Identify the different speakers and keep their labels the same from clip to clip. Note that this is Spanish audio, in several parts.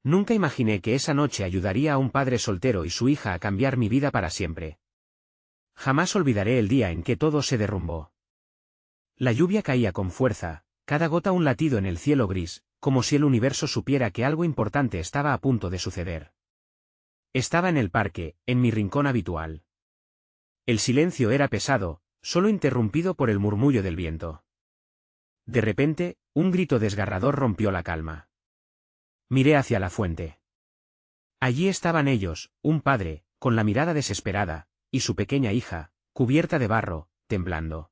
Speaker 1: Nunca imaginé que esa noche ayudaría a un padre soltero y su hija a cambiar mi vida para siempre. Jamás olvidaré el día en que todo se derrumbó. La lluvia caía con fuerza, cada gota un latido en el cielo gris, como si el universo supiera que algo importante estaba a punto de suceder. Estaba en el parque, en mi rincón habitual. El silencio era pesado, solo interrumpido por el murmullo del viento. De repente, un grito desgarrador rompió la calma. Miré hacia la fuente. Allí estaban ellos, un padre, con la mirada desesperada, y su pequeña hija, cubierta de barro, temblando.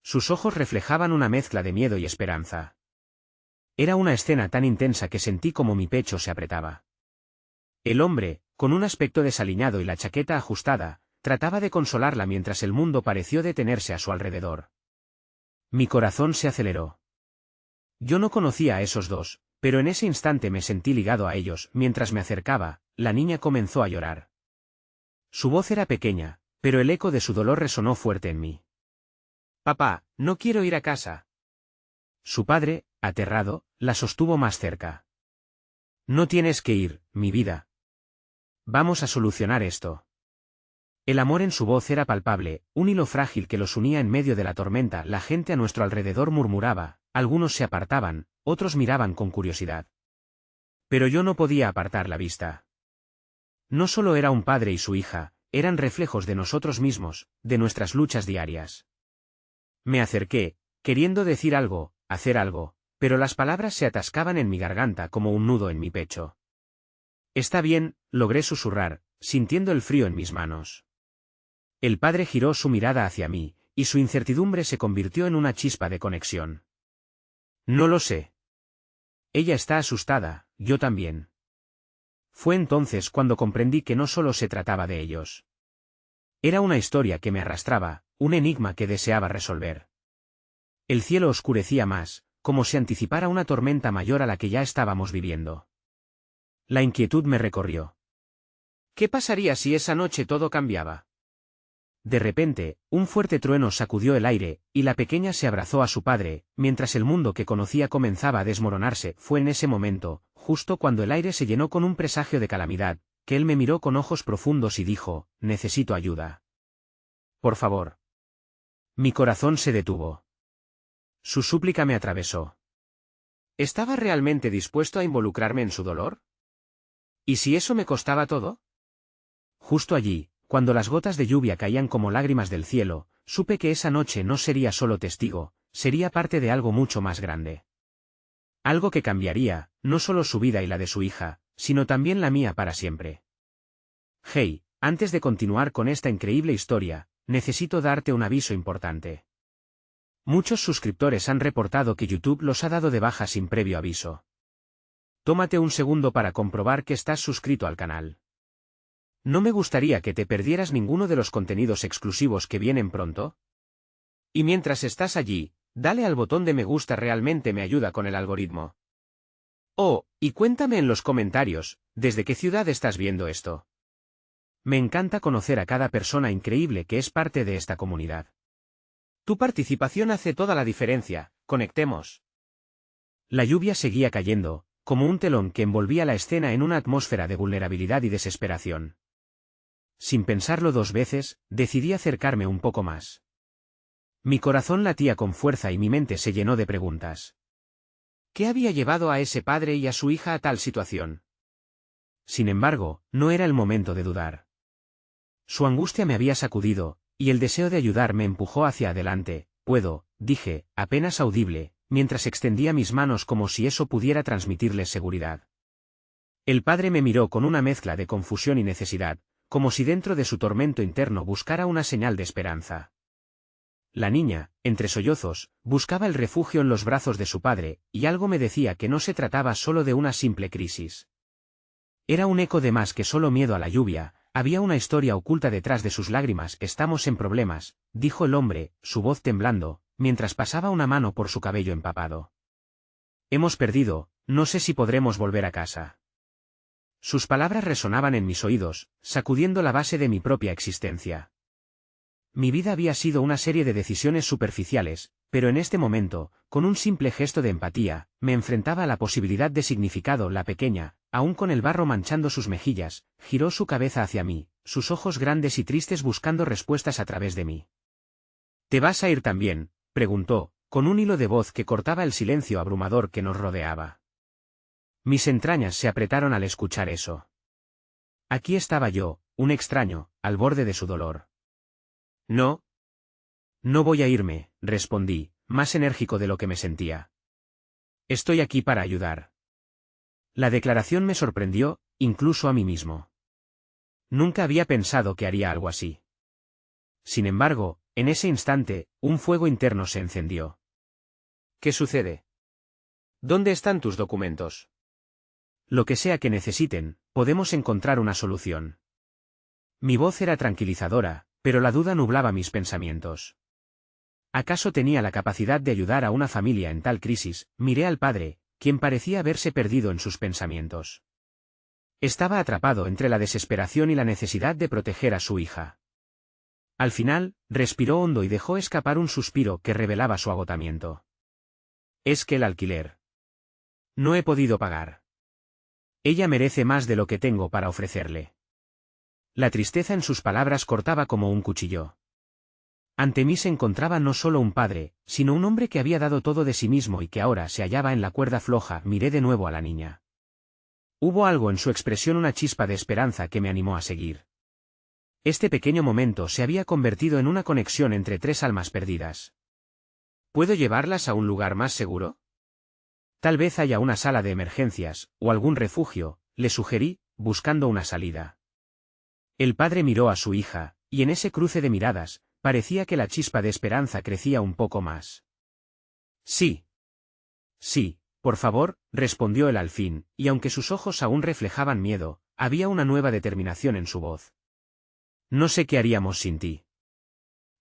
Speaker 1: Sus ojos reflejaban una mezcla de miedo y esperanza. Era una escena tan intensa que sentí como mi pecho se apretaba. El hombre, con un aspecto desaliñado y la chaqueta ajustada, trataba de consolarla mientras el mundo pareció detenerse a su alrededor. Mi corazón se aceleró. Yo no conocía a esos dos, pero en ese instante me sentí ligado a ellos. Mientras me acercaba, la niña comenzó a llorar. Su voz era pequeña, pero el eco de su dolor resonó fuerte en mí. «Papá, no quiero ir a casa». Su padre, aterrado, la sostuvo más cerca. «No tienes que ir, mi vida. Vamos a solucionar esto». El amor en su voz era palpable, un hilo frágil que los unía en medio de la tormenta. La gente a nuestro alrededor murmuraba, algunos se apartaban, otros miraban con curiosidad. Pero yo no podía apartar la vista. No solo era un padre y su hija, eran reflejos de nosotros mismos, de nuestras luchas diarias. Me acerqué, queriendo decir algo, hacer algo, pero las palabras se atascaban en mi garganta como un nudo en mi pecho. «Está bien», logré susurrar, sintiendo el frío en mis manos. El padre giró su mirada hacia mí, y su incertidumbre se convirtió en una chispa de conexión. «No lo sé. Ella está asustada, yo también». Fue entonces cuando comprendí que no solo se trataba de ellos. Era una historia que me arrastraba, un enigma que deseaba resolver. El cielo oscurecía más, como si anticipara una tormenta mayor a la que ya estábamos viviendo. La inquietud me recorrió. ¿Qué pasaría si esa noche todo cambiaba? De repente, un fuerte trueno sacudió el aire, y la pequeña se abrazó a su padre, mientras el mundo que conocía comenzaba a desmoronarse. Fue en ese momento, justo cuando el aire se llenó con un presagio de calamidad, que él me miró con ojos profundos y dijo: «Necesito ayuda. Por favor». Mi corazón se detuvo. Su súplica me atravesó. ¿Estaba realmente dispuesto a involucrarme en su dolor? ¿Y si eso me costaba todo? Justo allí, cuando las gotas de lluvia caían como lágrimas del cielo, supe que esa noche no sería solo testigo, sería parte de algo mucho más grande. Algo que cambiaría, no solo su vida y la de su hija, sino también la mía para siempre. Hey, antes de continuar con esta increíble historia, necesito darte un aviso importante. Muchos suscriptores han reportado que YouTube los ha dado de baja sin previo aviso. Tómate un segundo para comprobar que estás suscrito al canal. ¿No me gustaría que te perdieras ninguno de los contenidos exclusivos que vienen pronto? Y mientras estás allí, dale al botón de me gusta, realmente me ayuda con el algoritmo. Oh, y cuéntame en los comentarios, ¿desde qué ciudad estás viendo esto? Me encanta conocer a cada persona increíble que es parte de esta comunidad. Tu participación hace toda la diferencia, conectemos. La lluvia seguía cayendo, como un telón que envolvía la escena en una atmósfera de vulnerabilidad y desesperación. Sin pensarlo dos veces, decidí acercarme un poco más. Mi corazón latía con fuerza y mi mente se llenó de preguntas. ¿Qué había llevado a ese padre y a su hija a tal situación? Sin embargo, no era el momento de dudar. Su angustia me había sacudido, y el deseo de ayudar me empujó hacia adelante. «Puedo», dije, apenas audible, mientras extendía mis manos como si eso pudiera transmitirles seguridad. El padre me miró con una mezcla de confusión y necesidad, como si dentro de su tormento interno buscara una señal de esperanza. La niña, entre sollozos, buscaba el refugio en los brazos de su padre, y algo me decía que no se trataba solo de una simple crisis. Era un eco de más que solo miedo a la lluvia, había una historia oculta detrás de sus lágrimas. «Estamos en problemas», dijo el hombre, su voz temblando, mientras pasaba una mano por su cabello empapado. «Hemos perdido, no sé si podremos volver a casa». Sus palabras resonaban en mis oídos, sacudiendo la base de mi propia existencia. Mi vida había sido una serie de decisiones superficiales, pero en este momento, con un simple gesto de empatía, me enfrentaba a la posibilidad de significado. La pequeña, aún con el barro manchando sus mejillas, giró su cabeza hacia mí, sus ojos grandes y tristes buscando respuestas a través de mí. ¿Te vas a ir también?, preguntó, con un hilo de voz que cortaba el silencio abrumador que nos rodeaba. Mis entrañas se apretaron al escuchar eso. Aquí estaba yo, un extraño, al borde de su dolor. No. No voy a irme, respondí, más enérgico de lo que me sentía. Estoy aquí para ayudar. La declaración me sorprendió, incluso a mí mismo. Nunca había pensado que haría algo así. Sin embargo, en ese instante, un fuego interno se encendió. ¿Qué sucede? ¿Dónde están tus documentos? Lo que sea que necesiten, podemos encontrar una solución. Mi voz era tranquilizadora, pero la duda nublaba mis pensamientos. ¿Acaso tenía la capacidad de ayudar a una familia en tal crisis? Miré al padre, quien parecía haberse perdido en sus pensamientos. Estaba atrapado entre la desesperación y la necesidad de proteger a su hija. Al final, respiró hondo y dejó escapar un suspiro que revelaba su agotamiento. Es que el alquiler. No he podido pagar. Ella merece más de lo que tengo para ofrecerle. La tristeza en sus palabras cortaba como un cuchillo. Ante mí se encontraba no solo un padre, sino un hombre que había dado todo de sí mismo y que ahora se hallaba en la cuerda floja. Miré de nuevo a la niña. Hubo algo en su expresión, una chispa de esperanza que me animó a seguir. Este pequeño momento se había convertido en una conexión entre tres almas perdidas. ¿Puedo llevarlas a un lugar más seguro? Tal vez haya una sala de emergencias, o algún refugio, le sugerí, buscando una salida. El padre miró a su hija, y en ese cruce de miradas, parecía que la chispa de esperanza crecía un poco más. Sí. Sí, por favor, respondió él al fin, y aunque sus ojos aún reflejaban miedo, había una nueva determinación en su voz. No sé qué haríamos sin ti.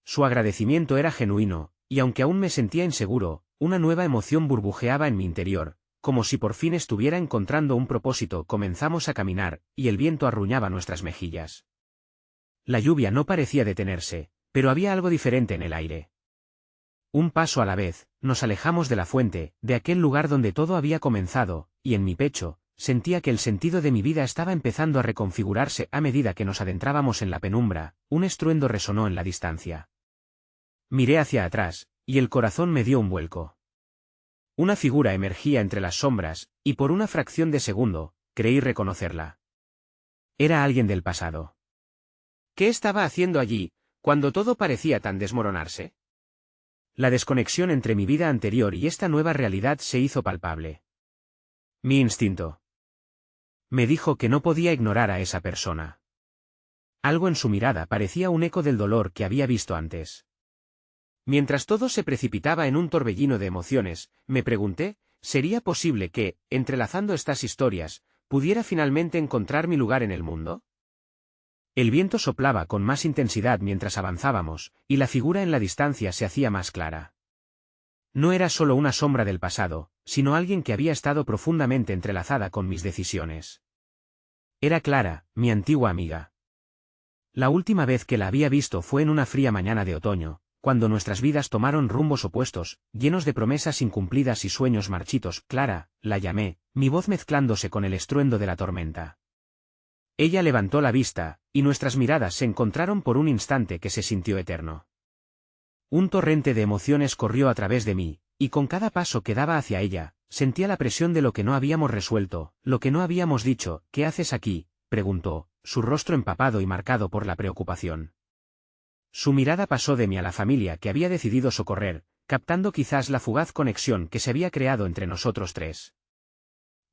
Speaker 1: Su agradecimiento era genuino, y aunque aún me sentía inseguro, una nueva emoción burbujeaba en mi interior, como si por fin estuviera encontrando un propósito. Comenzamos a caminar, y el viento arruñaba nuestras mejillas. La lluvia no parecía detenerse, pero había algo diferente en el aire. Un paso a la vez, nos alejamos de la fuente, de aquel lugar donde todo había comenzado, y en mi pecho, sentía que el sentido de mi vida estaba empezando a reconfigurarse. A medida que nos adentrábamos en la penumbra, un estruendo resonó en la distancia. Miré hacia atrás, y el corazón me dio un vuelco. Una figura emergía entre las sombras, y por una fracción de segundo, creí reconocerla. Era alguien del pasado. ¿Qué estaba haciendo allí, cuando todo parecía tan desmoronarse? La desconexión entre mi vida anterior y esta nueva realidad se hizo palpable. Mi instinto me dijo que no podía ignorar a esa persona. Algo en su mirada parecía un eco del dolor que había visto antes. Mientras todo se precipitaba en un torbellino de emociones, me pregunté, ¿sería posible que, entrelazando estas historias, pudiera finalmente encontrar mi lugar en el mundo? El viento soplaba con más intensidad mientras avanzábamos, y la figura en la distancia se hacía más clara. No era solo una sombra del pasado, sino alguien que había estado profundamente entrelazada con mis decisiones. Era Clara, mi antigua amiga. La última vez que la había visto fue en una fría mañana de otoño, cuando nuestras vidas tomaron rumbos opuestos, llenos de promesas incumplidas y sueños marchitos. Clara, la llamé, mi voz mezclándose con el estruendo de la tormenta. Ella levantó la vista, y nuestras miradas se encontraron por un instante que se sintió eterno. Un torrente de emociones corrió a través de mí, y con cada paso que daba hacia ella, sentía la presión de lo que no habíamos resuelto, lo que no habíamos dicho. ¿Qué haces aquí?, preguntó, su rostro empapado y marcado por la preocupación. Su mirada pasó de mí a la familia que había decidido socorrer, captando quizás la fugaz conexión que se había creado entre nosotros tres.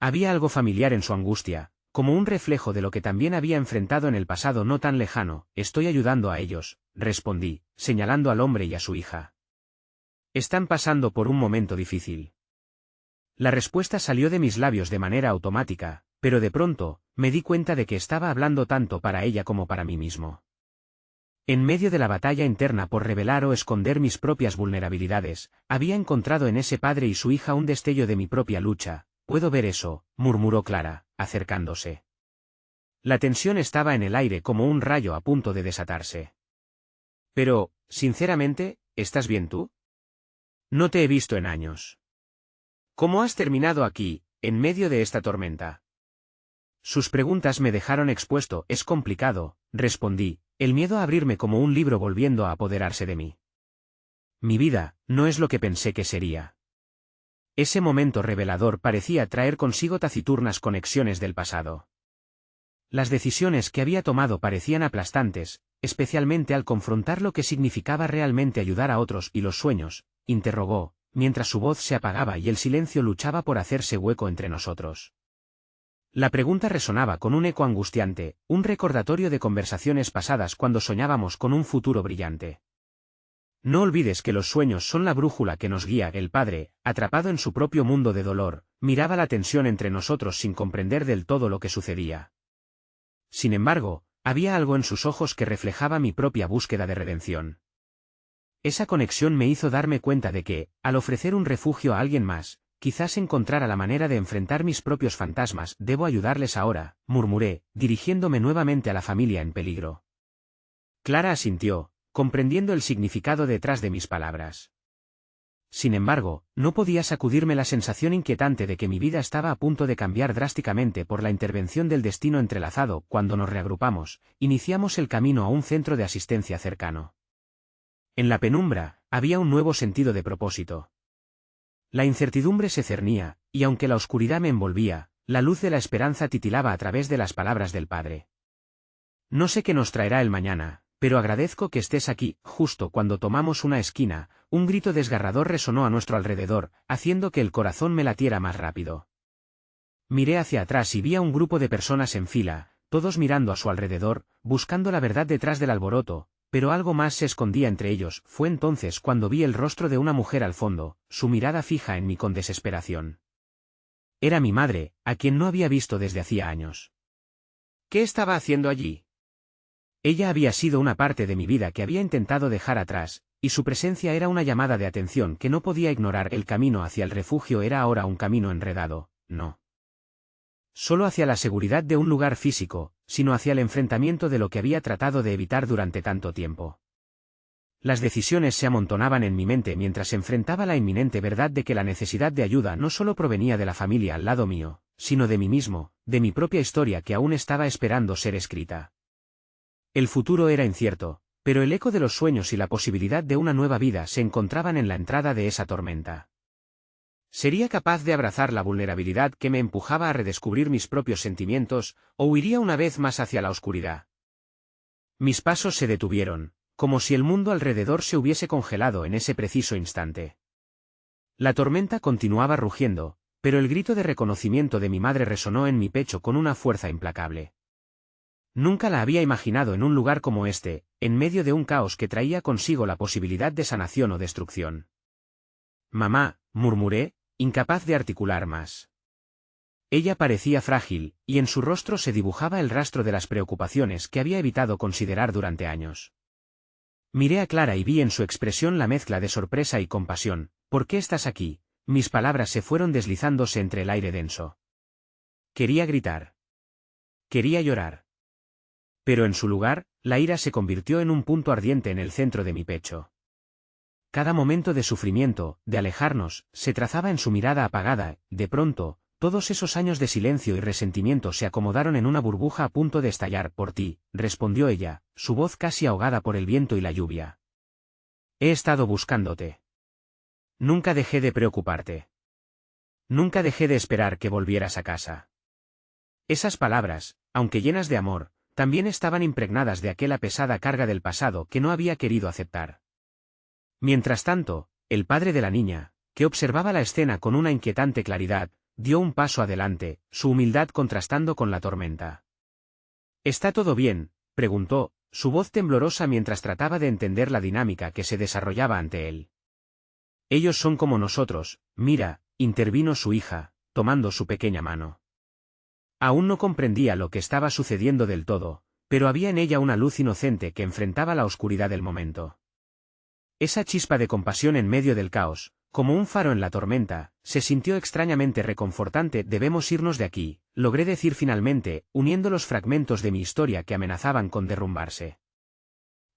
Speaker 1: Había algo familiar en su angustia, como un reflejo de lo que también había enfrentado en el pasado no tan lejano. Estoy ayudando a ellos, respondí, señalando al hombre y a su hija. Están pasando por un momento difícil. La respuesta salió de mis labios de manera automática, pero de pronto, me di cuenta de que estaba hablando tanto para ella como para mí mismo. En medio de la batalla interna por revelar o esconder mis propias vulnerabilidades, había encontrado en ese padre y su hija un destello de mi propia lucha. Puedo ver eso, murmuró Clara, acercándose. La tensión estaba en el aire como un rayo a punto de desatarse. Pero, sinceramente, ¿estás bien tú? No te he visto en años. ¿Cómo has terminado aquí, en medio de esta tormenta? Sus preguntas me dejaron expuesto. Es complicado, respondí, el miedo a abrirme como un libro volviendo a apoderarse de mí. Mi vida, no es lo que pensé que sería. Ese momento revelador parecía traer consigo taciturnas conexiones del pasado. Las decisiones que había tomado parecían aplastantes, especialmente al confrontar lo que significaba realmente ayudar a otros. ¿Y los sueños?, interrogó, mientras su voz se apagaba y el silencio luchaba por hacerse hueco entre nosotros. La pregunta resonaba con un eco angustiante, un recordatorio de conversaciones pasadas cuando soñábamos con un futuro brillante. No olvides que los sueños son la brújula que nos guía. El padre, atrapado en su propio mundo de dolor, miraba la tensión entre nosotros sin comprender del todo lo que sucedía. Sin embargo, había algo en sus ojos que reflejaba mi propia búsqueda de redención. Esa conexión me hizo darme cuenta de que, al ofrecer un refugio a alguien más, quizás encontrara la manera de enfrentar mis propios fantasmas. Debo ayudarles ahora, murmuré, dirigiéndome nuevamente a la familia en peligro. Clara asintió, comprendiendo el significado detrás de mis palabras. Sin embargo, no podía sacudirme la sensación inquietante de que mi vida estaba a punto de cambiar drásticamente por la intervención del destino entrelazado. Cuando nos reagrupamos, iniciamos el camino a un centro de asistencia cercano. En la penumbra, había un nuevo sentido de propósito. La incertidumbre se cernía, y aunque la oscuridad me envolvía, la luz de la esperanza titilaba a través de las palabras del Padre. No sé qué nos traerá el mañana, pero agradezco que estés aquí. Justo cuando tomamos una esquina, un grito desgarrador resonó a nuestro alrededor, haciendo que el corazón me latiera más rápido. Miré hacia atrás y vi a un grupo de personas en fila, todos mirando a su alrededor, buscando la verdad detrás del alboroto, pero algo más se escondía entre ellos. Fue entonces cuando vi el rostro de una mujer al fondo, su mirada fija en mí con desesperación. Era mi madre, a quien no había visto desde hacía años. ¿Qué estaba haciendo allí? Ella había sido una parte de mi vida que había intentado dejar atrás, y su presencia era una llamada de atención que no podía ignorar. El camino hacia el refugio era ahora un camino enredado, no solo hacia la seguridad de un lugar físico, sino hacia el enfrentamiento de lo que había tratado de evitar durante tanto tiempo. Las decisiones se amontonaban en mi mente mientras enfrentaba la inminente verdad de que la necesidad de ayuda no solo provenía de la familia al lado mío, sino de mí mismo, de mi propia historia que aún estaba esperando ser escrita. El futuro era incierto, pero el eco de los sueños y la posibilidad de una nueva vida se encontraban en la entrada de esa tormenta. ¿Sería capaz de abrazar la vulnerabilidad que me empujaba a redescubrir mis propios sentimientos, o huiría una vez más hacia la oscuridad? Mis pasos se detuvieron, como si el mundo alrededor se hubiese congelado en ese preciso instante. La tormenta continuaba rugiendo, pero el grito de reconocimiento de mi madre resonó en mi pecho con una fuerza implacable. Nunca la había imaginado en un lugar como este, en medio de un caos que traía consigo la posibilidad de sanación o destrucción. Mamá, murmuré, incapaz de articular más. Ella parecía frágil, y en su rostro se dibujaba el rastro de las preocupaciones que había evitado considerar durante años. Miré a Clara y vi en su expresión la mezcla de sorpresa y compasión. ¿Por qué estás aquí? Mis palabras se fueron deslizándose entre el aire denso. Quería gritar. Quería llorar. Pero en su lugar, la ira se convirtió en un punto ardiente en el centro de mi pecho. Cada momento de sufrimiento, de alejarnos, se trazaba en su mirada apagada. De pronto, todos esos años de silencio y resentimiento se acomodaron en una burbuja a punto de estallar. Por ti, respondió ella, su voz casi ahogada por el viento y la lluvia. He estado buscándote. Nunca dejé de preocuparte. Nunca dejé de esperar que volvieras a casa. Esas palabras, aunque llenas de amor, también estaban impregnadas de aquella pesada carga del pasado que no había querido aceptar. Mientras tanto, el padre de la niña, que observaba la escena con una inquietante claridad, dio un paso adelante, su humildad contrastando con la tormenta. ¿Está todo bien?, preguntó, su voz temblorosa mientras trataba de entender la dinámica que se desarrollaba ante él. Ellos son como nosotros, mira, intervino su hija, tomando su pequeña mano. Aún no comprendía lo que estaba sucediendo del todo, pero había en ella una luz inocente que enfrentaba la oscuridad del momento. Esa chispa de compasión en medio del caos, como un faro en la tormenta, se sintió extrañamente reconfortante. Debemos irnos de aquí, logré decir finalmente, uniendo los fragmentos de mi historia que amenazaban con derrumbarse.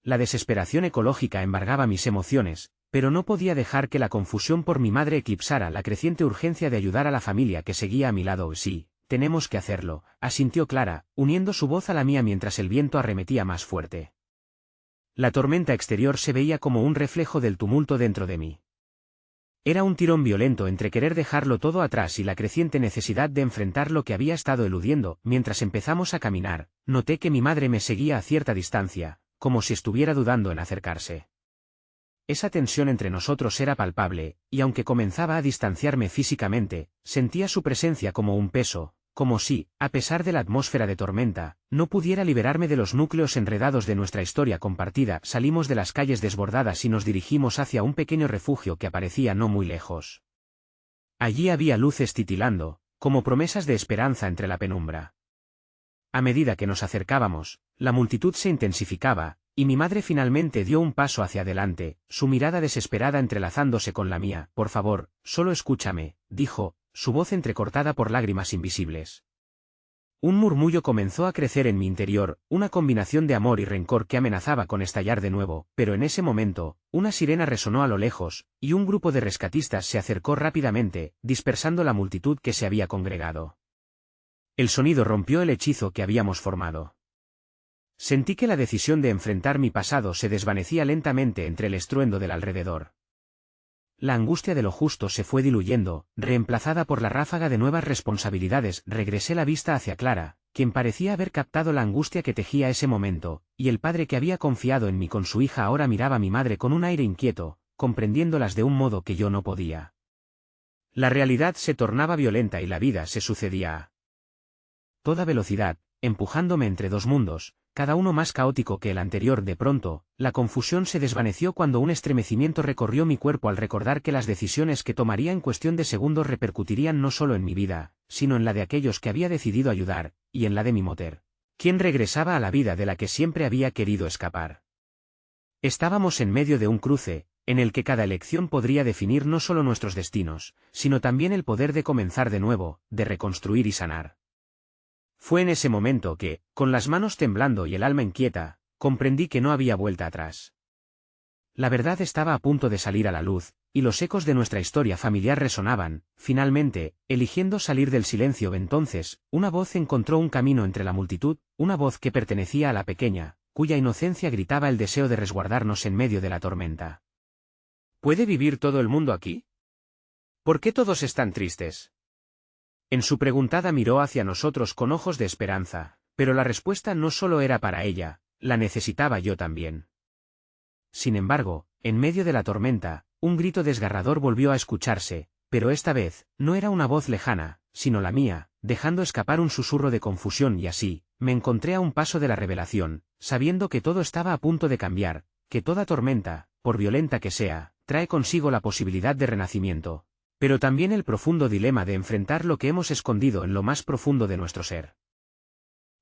Speaker 1: La desesperación ecológica embargaba mis emociones, pero no podía dejar que la confusión por mi madre eclipsara la creciente urgencia de ayudar a la familia que seguía a mi lado. Sí, tenemos que hacerlo, asintió Clara, uniendo su voz a la mía mientras el viento arremetía más fuerte. La tormenta exterior se veía como un reflejo del tumulto dentro de mí. Era un tirón violento entre querer dejarlo todo atrás y la creciente necesidad de enfrentar lo que había estado eludiendo. Mientras empezamos a caminar, noté que mi madre me seguía a cierta distancia, como si estuviera dudando en acercarse. Esa tensión entre nosotros era palpable, y aunque comenzaba a distanciarme físicamente, sentía su presencia como un peso, como si, a pesar de la atmósfera de tormenta, no pudiera liberarme de los núcleos enredados de nuestra historia compartida. Salimos de las calles desbordadas y nos dirigimos hacia un pequeño refugio que aparecía no muy lejos. Allí había luces titilando, como promesas de esperanza entre la penumbra. A medida que nos acercábamos, la multitud se intensificaba, y mi madre finalmente dio un paso hacia adelante, su mirada desesperada entrelazándose con la mía. Por favor, solo escúchame, dijo, su voz entrecortada por lágrimas invisibles. Un murmullo comenzó a crecer en mi interior, una combinación de amor y rencor que amenazaba con estallar de nuevo, pero en ese momento, una sirena resonó a lo lejos, y un grupo de rescatistas se acercó rápidamente, dispersando la multitud que se había congregado. El sonido rompió el hechizo que habíamos formado. Sentí que la decisión de enfrentar mi pasado se desvanecía lentamente entre el estruendo del alrededor. La angustia de lo justo se fue diluyendo, reemplazada por la ráfaga de nuevas responsabilidades. Regresé la vista hacia Clara, quien parecía haber captado la angustia que tejía ese momento, y el padre que había confiado en mí con su hija ahora miraba a mi madre con un aire inquieto, comprendiéndolas de un modo que yo no podía. La realidad se tornaba violenta y la vida se sucedía a toda velocidad, empujándome entre dos mundos, cada uno más caótico que el anterior. De pronto, la confusión se desvaneció cuando un estremecimiento recorrió mi cuerpo al recordar que las decisiones que tomaría en cuestión de segundos repercutirían no solo en mi vida, sino en la de aquellos que había decidido ayudar, y en la de mi mujer, quien regresaba a la vida de la que siempre había querido escapar. Estábamos en medio de un cruce, en el que cada elección podría definir no solo nuestros destinos, sino también el poder de comenzar de nuevo, de reconstruir y sanar. Fue en ese momento que, con las manos temblando y el alma inquieta, comprendí que no había vuelta atrás. La verdad estaba a punto de salir a la luz, y los ecos de nuestra historia familiar resonaban. Finalmente, eligiendo salir del silencio. Entonces, una voz encontró un camino entre la multitud, una voz que pertenecía a la pequeña, cuya inocencia gritaba el deseo de resguardarnos en medio de la tormenta. ¿Puede vivir todo el mundo aquí? ¿Por qué todos están tristes? En su preguntada miró hacia nosotros con ojos de esperanza, pero la respuesta no solo era para ella, la necesitaba yo también. Sin embargo, en medio de la tormenta, un grito desgarrador volvió a escucharse, pero esta vez, no era una voz lejana, sino la mía, dejando escapar un susurro de confusión. Y así, me encontré a un paso de la revelación, sabiendo que todo estaba a punto de cambiar, que toda tormenta, por violenta que sea, trae consigo la posibilidad de renacimiento, pero también el profundo dilema de enfrentar lo que hemos escondido en lo más profundo de nuestro ser.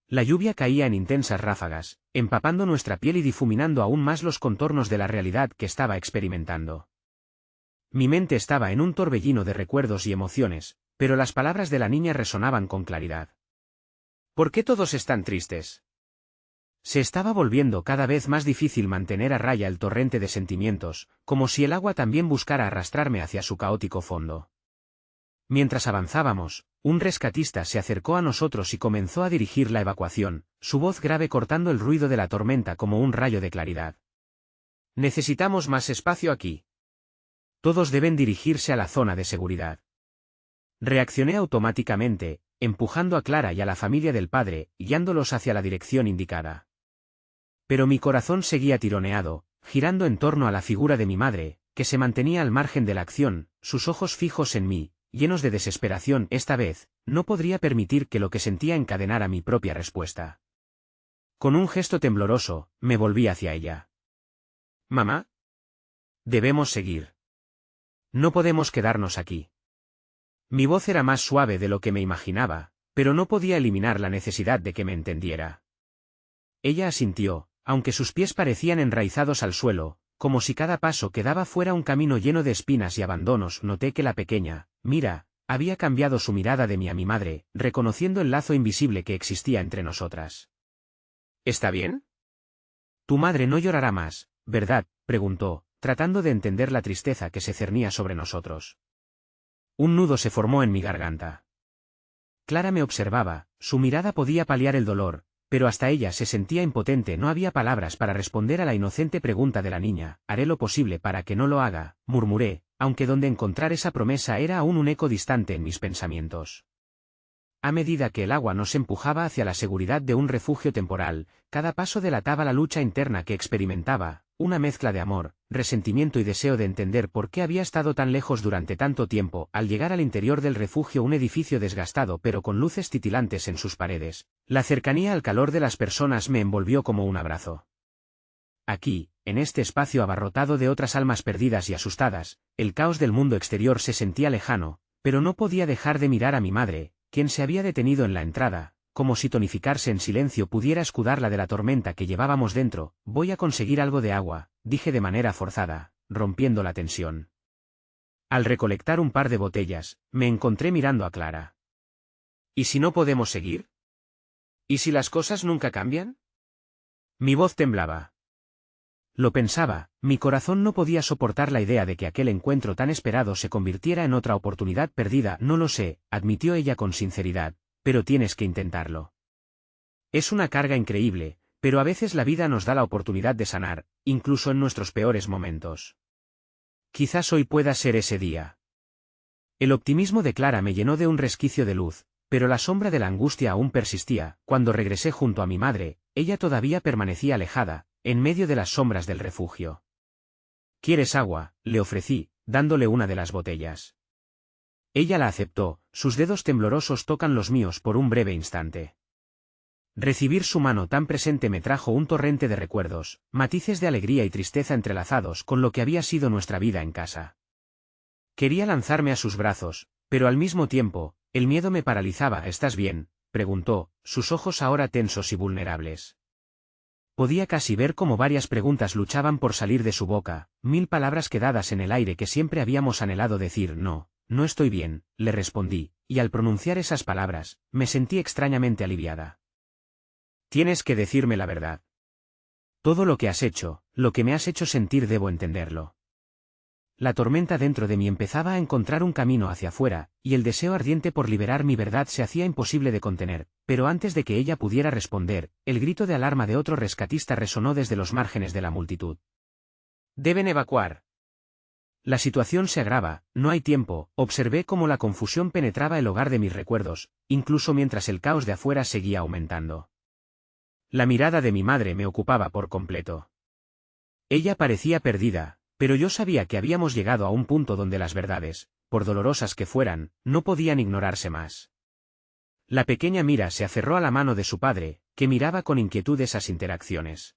Speaker 1: La lluvia caía en intensas ráfagas, empapando nuestra piel y difuminando aún más los contornos de la realidad que estaba experimentando. Mi mente estaba en un torbellino de recuerdos y emociones, pero las palabras de la niña resonaban con claridad. ¿Por qué todos están tristes? Se estaba volviendo cada vez más difícil mantener a raya el torrente de sentimientos, como si el agua también buscara arrastrarme hacia su caótico fondo. Mientras avanzábamos, un rescatista se acercó a nosotros y comenzó a dirigir la evacuación, su voz grave cortando el ruido de la tormenta como un rayo de claridad. Necesitamos más espacio aquí. Todos deben dirigirse a la zona de seguridad. Reaccioné automáticamente, empujando a Clara y a la familia del padre, guiándolos hacia la dirección indicada. Pero mi corazón seguía tironeado, girando en torno a la figura de mi madre, que se mantenía al margen de la acción, sus ojos fijos en mí, llenos de desesperación. Esta vez, no podría permitir que lo que sentía encadenara mi propia respuesta. Con un gesto tembloroso, me volví hacia ella. «Mamá. Debemos seguir. No podemos quedarnos aquí». Mi voz era más suave de lo que me imaginaba, pero no podía eliminar la necesidad de que me entendiera. Ella asintió, aunque sus pies parecían enraizados al suelo, como si cada paso que daba fuera un camino lleno de espinas y abandonos. Noté que la pequeña, Mira, había cambiado su mirada de mí a mi madre, reconociendo el lazo invisible que existía entre nosotras. ¿Está bien? Tu madre no llorará más, ¿verdad?, preguntó, tratando de entender la tristeza que se cernía sobre nosotros. Un nudo se formó en mi garganta. Clara me observaba, su mirada podía paliar el dolor, pero hasta ella se sentía impotente. No había palabras para responder a la inocente pregunta de la niña. Haré lo posible para que no lo haga, murmuré, aunque donde encontrar esa promesa era aún un eco distante en mis pensamientos. A medida que el agua nos empujaba hacia la seguridad de un refugio temporal, cada paso delataba la lucha interna que experimentaba, una mezcla de amor, resentimiento y deseo de entender por qué había estado tan lejos durante tanto tiempo. Al llegar al interior del refugio, un edificio desgastado pero con luces titilantes en sus paredes, la cercanía al calor de las personas me envolvió como un abrazo. Aquí, en este espacio abarrotado de otras almas perdidas y asustadas, el caos del mundo exterior se sentía lejano, pero no podía dejar de mirar a mi madre, quien se había detenido en la entrada, como si tonificarse en silencio pudiera escudarla de la tormenta que llevábamos dentro. Voy a conseguir algo de agua, dije de manera forzada, rompiendo la tensión. Al recolectar un par de botellas, me encontré mirando a Clara. ¿Y si no podemos seguir? ¿Y si las cosas nunca cambian? Mi voz temblaba. Lo pensaba, mi corazón no podía soportar la idea de que aquel encuentro tan esperado se convirtiera en otra oportunidad perdida. No lo sé, admitió ella con sinceridad, pero tienes que intentarlo. Es una carga increíble, pero a veces la vida nos da la oportunidad de sanar, incluso en nuestros peores momentos. Quizás hoy pueda ser ese día. El optimismo de Clara me llenó de un resquicio de luz, pero la sombra de la angustia aún persistía. Cuando regresé junto a mi madre, ella todavía permanecía alejada, en medio de las sombras del refugio. ¿Quieres agua?, le ofrecí, dándole una de las botellas. Ella la aceptó, sus dedos temblorosos tocan los míos por un breve instante. Recibir su mano tan presente me trajo un torrente de recuerdos, matices de alegría y tristeza entrelazados con lo que había sido nuestra vida en casa. Quería lanzarme a sus brazos, pero al mismo tiempo, el miedo me paralizaba. ¿Estás bien?, preguntó, sus ojos ahora tensos y vulnerables. Podía casi ver cómo varias preguntas luchaban por salir de su boca, 1000 palabras quedadas en el aire que siempre habíamos anhelado decir. No, no estoy bien, le respondí, y al pronunciar esas palabras, me sentí extrañamente aliviada. Tienes que decirme la verdad. Todo lo que has hecho, lo que me has hecho sentir, debo entenderlo. La tormenta dentro de mí empezaba a encontrar un camino hacia afuera, y el deseo ardiente por liberar mi verdad se hacía imposible de contener, pero antes de que ella pudiera responder, el grito de alarma de otro rescatista resonó desde los márgenes de la multitud. «Deben evacuar». La situación se agrava, no hay tiempo. Observé cómo la confusión penetraba el hogar de mis recuerdos, incluso mientras el caos de afuera seguía aumentando. La mirada de mi madre me ocupaba por completo. Ella parecía perdida, pero yo sabía que habíamos llegado a un punto donde las verdades, por dolorosas que fueran, no podían ignorarse más. La pequeña Mira se aferró a la mano de su padre, que miraba con inquietud esas interacciones.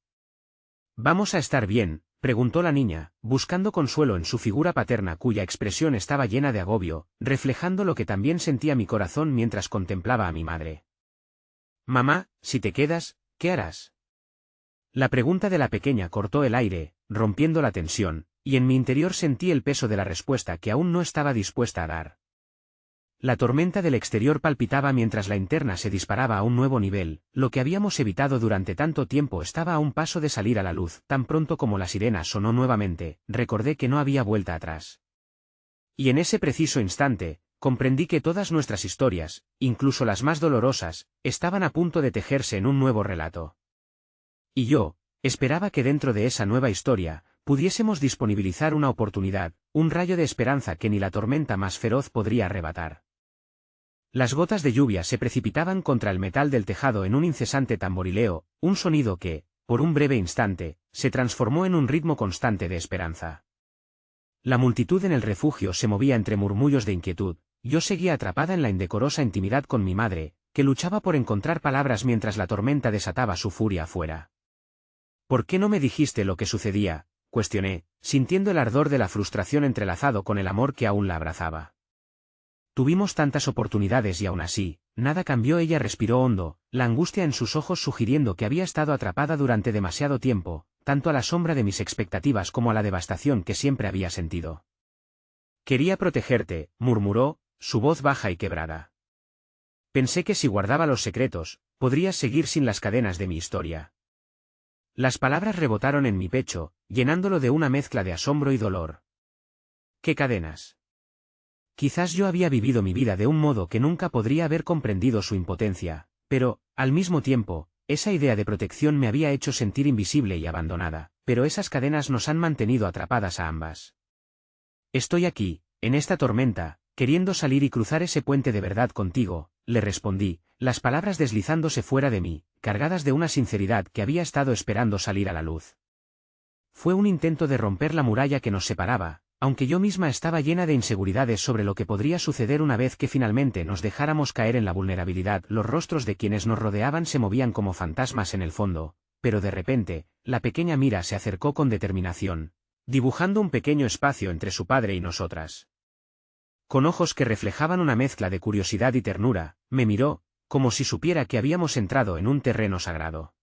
Speaker 1: «¿Vamos a estar bien?», preguntó la niña, buscando consuelo en su figura paterna, cuya expresión estaba llena de agobio, reflejando lo que también sentía mi corazón mientras contemplaba a mi madre. «Mamá, si te quedas, ¿qué harás?». La pregunta de la pequeña cortó el aire, rompiendo la tensión, y en mi interior sentí el peso de la respuesta que aún no estaba dispuesta a dar. La tormenta del exterior palpitaba mientras la interna se disparaba a un nuevo nivel. Lo que habíamos evitado durante tanto tiempo estaba a un paso de salir a la luz. Tan pronto como la sirena sonó nuevamente, recordé que no había vuelta atrás. Y en ese preciso instante, comprendí que todas nuestras historias, incluso las más dolorosas, estaban a punto de tejerse en un nuevo relato. Y yo, esperaba que dentro de esa nueva historia, pudiésemos disponibilizar una oportunidad, un rayo de esperanza que ni la tormenta más feroz podría arrebatar. Las gotas de lluvia se precipitaban contra el metal del tejado en un incesante tamborileo, un sonido que, por un breve instante, se transformó en un ritmo constante de esperanza. La multitud en el refugio se movía entre murmullos de inquietud. Yo seguía atrapada en la indecorosa intimidad con mi madre, que luchaba por encontrar palabras mientras la tormenta desataba su furia afuera. «¿Por qué no me dijiste lo que sucedía?», cuestioné, sintiendo el ardor de la frustración entrelazado con el amor que aún la abrazaba. «Tuvimos tantas oportunidades y aún así, nada cambió». Ella respiró hondo, la angustia en sus ojos sugiriendo que había estado atrapada durante demasiado tiempo, tanto a la sombra de mis expectativas como a la devastación que siempre había sentido. «Quería protegerte», murmuró, su voz baja y quebrada. «Pensé que si guardaba los secretos, podrías seguir sin las cadenas de mi historia». Las palabras rebotaron en mi pecho, llenándolo de una mezcla de asombro y dolor. «¿Qué cadenas?». Quizás yo había vivido mi vida de un modo que nunca podría haber comprendido su impotencia, pero, al mismo tiempo, esa idea de protección me había hecho sentir invisible y abandonada, pero esas cadenas nos han mantenido atrapadas a ambas. Estoy aquí, en esta tormenta, queriendo salir y cruzar ese puente de verdad contigo, le respondí, las palabras deslizándose fuera de mí, cargadas de una sinceridad que había estado esperando salir a la luz. Fue un intento de romper la muralla que nos separaba, aunque yo misma estaba llena de inseguridades sobre lo que podría suceder una vez que finalmente nos dejáramos caer en la vulnerabilidad. Los rostros de quienes nos rodeaban se movían como fantasmas en el fondo, pero de repente, la pequeña Mira se acercó con determinación, dibujando un pequeño espacio entre su padre y nosotras. Con ojos que reflejaban una mezcla de curiosidad y ternura, me miró, como si supiera que habíamos entrado en un terreno sagrado.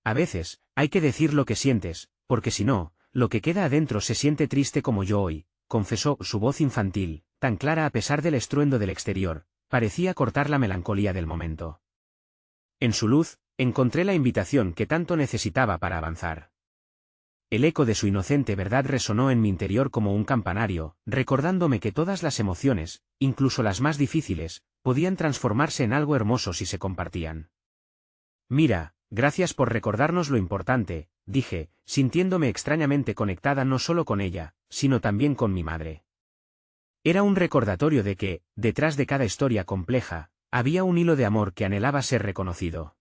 Speaker 1: A veces, hay que decir lo que sientes, porque si no, lo que queda adentro se siente triste como yo hoy, confesó. Su voz infantil, tan clara a pesar del estruendo del exterior, parecía cortar la melancolía del momento. En su luz, encontré la invitación que tanto necesitaba para avanzar. El eco de su inocente verdad resonó en mi interior como un campanario, recordándome que todas las emociones, incluso las más difíciles, podían transformarse en algo hermoso si se compartían. Mira, gracias por recordarnos lo importante, dije, sintiéndome extrañamente conectada no solo con ella, sino también con mi madre. Era un recordatorio de que, detrás de cada historia compleja, había un hilo de amor que anhelaba ser reconocido.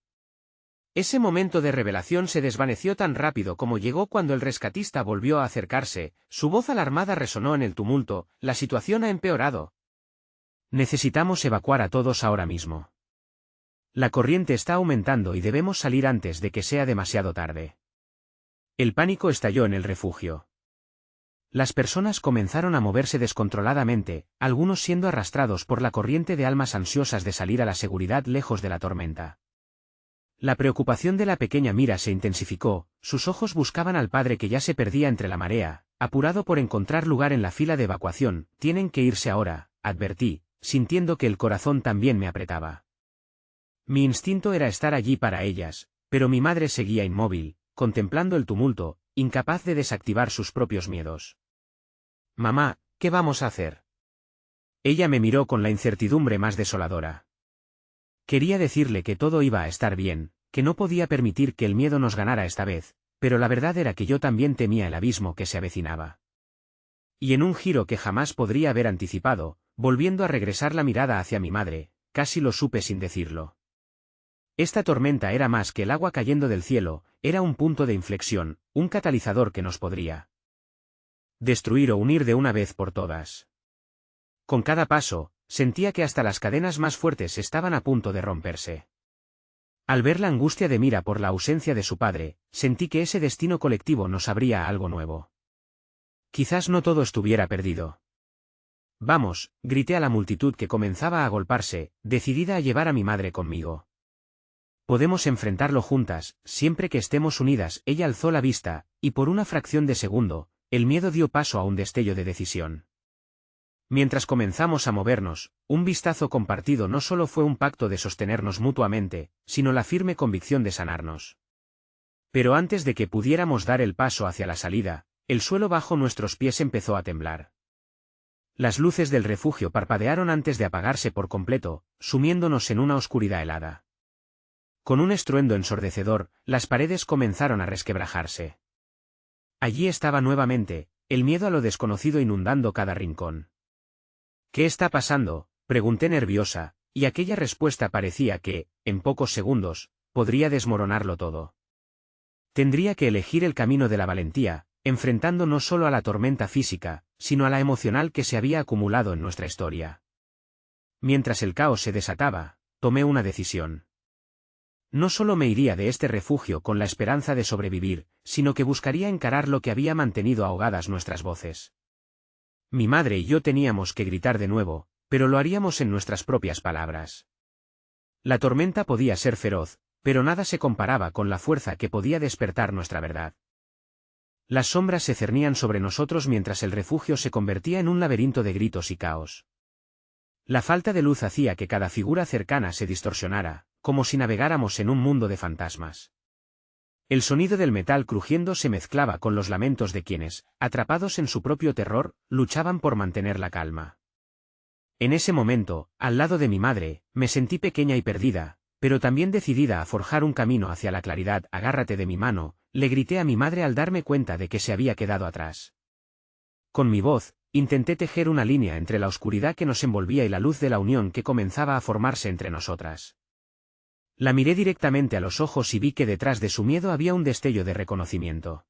Speaker 1: Ese momento de revelación se desvaneció tan rápido como llegó cuando el rescatista volvió a acercarse, su voz alarmada resonó en el tumulto, la situación ha empeorado. Necesitamos evacuar a todos ahora mismo. La corriente está aumentando y debemos salir antes de que sea demasiado tarde. El pánico estalló en el refugio. Las personas comenzaron a moverse descontroladamente, algunos siendo arrastrados por la corriente de almas ansiosas de salir a la seguridad lejos de la tormenta. La preocupación de la pequeña Mira se intensificó, sus ojos buscaban al padre que ya se perdía entre la marea, apurado por encontrar lugar en la fila de evacuación. Tienen que irse ahora, advertí, sintiendo que el corazón también me apretaba. Mi instinto era estar allí para ellas, pero mi madre seguía inmóvil, contemplando el tumulto, incapaz de desactivar sus propios miedos. Mamá, ¿qué vamos a hacer? Ella me miró con la incertidumbre más desoladora. Quería decirle que todo iba a estar bien, que no podía permitir que el miedo nos ganara esta vez, pero la verdad era que yo también temía el abismo que se avecinaba. Y en un giro que jamás podría haber anticipado, volviendo a regresar la mirada hacia mi madre, casi lo supe sin decirlo. Esta tormenta era más que el agua cayendo del cielo, era un punto de inflexión, un catalizador que nos podría destruir o unir de una vez por todas. Con cada paso, sentía que hasta las cadenas más fuertes estaban a punto de romperse. Al ver la angustia de Mira por la ausencia de su padre, sentí que ese destino colectivo nos abría a algo nuevo. Quizás no todo estuviera perdido. Vamos, grité a la multitud que comenzaba a agolparse, decidida a llevar a mi madre conmigo. Podemos enfrentarlo juntas, siempre que estemos unidas. Ella alzó la vista, y por una fracción de segundo, el miedo dio paso a un destello de decisión. Mientras comenzamos a movernos, un vistazo compartido no solo fue un pacto de sostenernos mutuamente, sino la firme convicción de sanarnos. Pero antes de que pudiéramos dar el paso hacia la salida, el suelo bajo nuestros pies empezó a temblar. Las luces del refugio parpadearon antes de apagarse por completo, sumiéndonos en una oscuridad helada. Con un estruendo ensordecedor, las paredes comenzaron a resquebrajarse. Allí estaba nuevamente, el miedo a lo desconocido inundando cada rincón. ¿Qué está pasando?, pregunté nerviosa, y aquella respuesta parecía que, en pocos segundos, podría desmoronarlo todo. Tendría que elegir el camino de la valentía, enfrentando no solo a la tormenta física, sino a la emocional que se había acumulado en nuestra historia. Mientras el caos se desataba, tomé una decisión. No solo me iría de este refugio con la esperanza de sobrevivir, sino que buscaría encarar lo que había mantenido ahogadas nuestras voces. Mi madre y yo teníamos que gritar de nuevo, pero lo haríamos en nuestras propias palabras. La tormenta podía ser feroz, pero nada se comparaba con la fuerza que podía despertar nuestra verdad. Las sombras se cernían sobre nosotros mientras el refugio se convertía en un laberinto de gritos y caos. La falta de luz hacía que cada figura cercana se distorsionara, como si navegáramos en un mundo de fantasmas. El sonido del metal crujiendo se mezclaba con los lamentos de quienes, atrapados en su propio terror, luchaban por mantener la calma. En ese momento, al lado de mi madre, me sentí pequeña y perdida, pero también decidida a forjar un camino hacia la claridad. Agárrate de mi mano, le grité a mi madre al darme cuenta de que se había quedado atrás. Con mi voz, intenté tejer una línea entre la oscuridad que nos envolvía y la luz de la unión que comenzaba a formarse entre nosotras. La miré directamente a los ojos y vi que detrás de su miedo había un destello de reconocimiento.